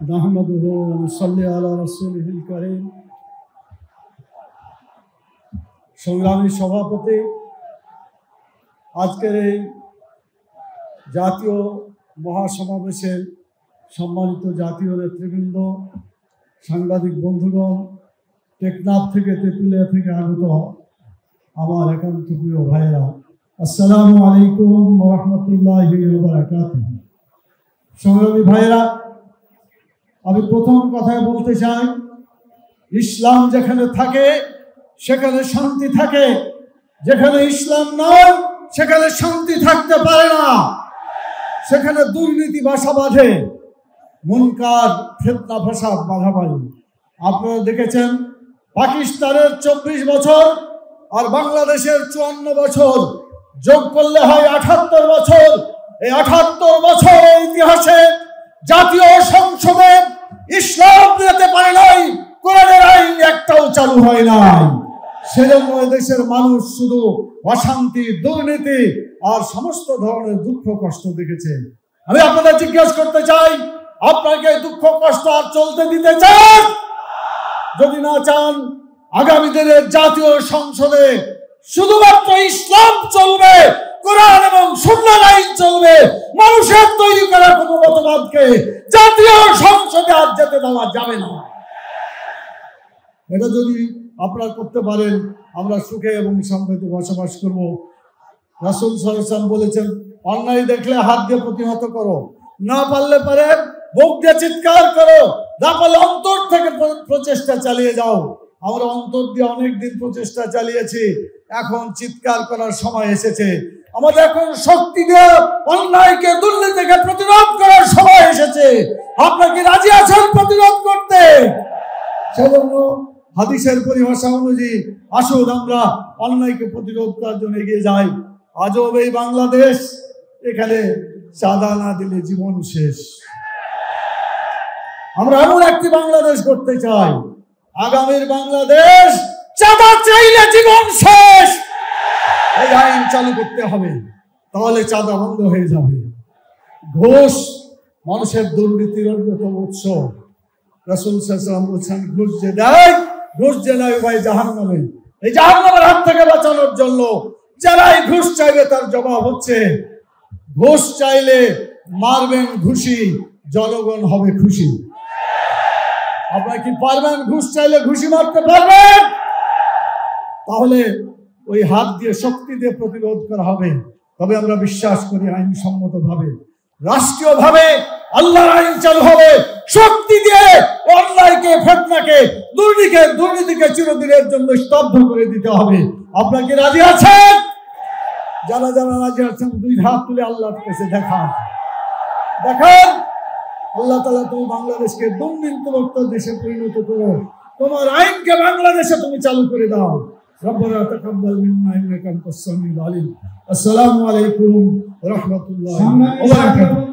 নাহমাদুহু ওয়া নুসাল্লি আলা রাসূলিহিল কারীম। সংগ্রামী সভাপতি, আজকের এই জাতীয় মহাসমাবেশের সম্মানিত জাতীয় নেতৃবৃন্দ, সাংবাদিক বন্ধুগণ, টেকনাফ থেকে তেঁতুলিয়া থেকে আগত আমার একান্ত প্রিয় ভাইয়েরা, আসসালামু আলাইকুম ওয়া রাহমাতুল্লাহি ওয়া বারাকাতুহু। সংগ্রামী ভাইয়েরা, আমি প্রথম কথায় বলতে চাই, ইসলাম যেখানে থাকে সেখানে শান্তি থাকে, যেখানে ইসলাম নয় সেখানে শান্তি থাকতে পারে না। সেখানে দুর্নীতি বাসা বাঁধে, মুনকার ফিতনা ফাসাদ বাধা পায়। আপনারা দেখেছেন পাকিস্তানের 24 বছর আর বাংলাদেশের 54 বছর যোগ করলে হয় 78 বছর। এই 78 বছরের ইতিহাসে জাতীয় সংসদে ইসলাম দিতে পারে নাই, কোরআনের আইন একটাও চালু হয় নাই। সেজন্য দেশের মানুষ শুধু অশান্তি, দুর্নীতি আর সমস্ত ধরনের দুঃখ কষ্ট দেখেছে। আমি আপনাদের জিজ্ঞাসা করতে চাই, আপনাকে দুঃখ কষ্ট আর চলতে দিতে চান? যদি না চান, আগামী দিনের জাতীয় সংসদে শুধুমাত্র ইসলাম চলবে, কোরআন এবং সুন্নাহর আইন চলবে। মানুষের তৈরি করা কোনো মতবাদকে জাতীয় সংসদে আর যেতে দেওয়া যাবে না। এটা যদি আপনারা করতে পারেন, আমরা সুখে এবং শান্তিতে বসবাস করব। রাসূল সাল্লাল্লাহু আলাইহি ওয়াসাল্লাম বলেছেন, অন্যায় দেখলে হাত দিয়ে প্রতিহত করো, না পারলে পারে মুখ দিয়ে চিৎকার করো, না পারলে অন্তর থেকে প্রচেষ্টা চালিয়ে যাও। আমরা অন্তর দিয়ে অনেকদিন প্রচেষ্টা চালিয়েছি, এখন চিৎকার করার সময় এসেছে। আমাদের এখন শক্তি দিয়ে অন্যায়কে, দুর্নীতিকে প্রতিরোধ করার সময় এসেছে। আপনারা কি রাজি আছেন প্রতিরোধ করতে? সেজন্য হাদিসের পরিভাষা অনুযায়ী আসুন আমরা অন্যায়কে প্রতিরোধ করার জন্য এগিয়ে যাই। আজব এই বাংলাদেশ, এখানে চাঁদা না দিলে জীবন শেষ। আমরা এমন একটি বাংলাদেশ করতে চাই, আগামীর বাংলাদেশ চাঁদা চাইলে জীবন শেষ। এই আইন চালু করতে হবে, তাহলে চাঁদা বন্ধ হয়ে যাবে। ঘুষ মানুষের দুর্নীতির অন্যতম উৎস। রাসূল সাল্লাল্লাহু আলাইহি ওয়াসাল্লাম বলেছেন, ঘুষ যে দেয়, ঘুষ যে নেয় ভাই জাহান্নামে। এই জাহান্নামের হাত থেকে বাঁচানোর জন্য যারাই ঘুষ চাইবে তার জবাব হচ্ছে, ঘুষ চাইলে মারবেন ঘুষি, জনগণ হবে খুশি। আপনারা কি পারবেন? ঘুষ চাইলে ঘুষি মারতে পারবেন? তাহলে ওই হাত দিয়ে, শক্তি দিয়ে প্রতিরোধ করা হবে। তবে আমরা বিশ্বাস করি আইনসম্মত ভাবে, রাষ্ট্রীয় ভাবে আল্লাহর আইন চালু হবে। শক্তি দিয়ে অন্যায়কে, ফিতনাকে, দুর্নীতিকে চিরদিনের জন্য স্তব্ধ করে দিতে হবে। আপনারা কি রাজি আছেন? যারা যারা রাজি আছেন দুই হাত তুলে আল্লাহর কাছে দেখান। আল্লাহ তাআলা তুমি বাংলাদেশকে দুর্নীতিমুক্ত দেশে পরিণত করো, তোমার আইনকে বাংলাদেশে তুমি চালু করে দাও। রব্বানা তাকাব্বাল মিন্না ইন্নাকা আনতাস সামিউল আলিম। আসসালামু আলাইকুম ওয়া রাহমাতুল্লাহি ওয়া বারাকাতুহু।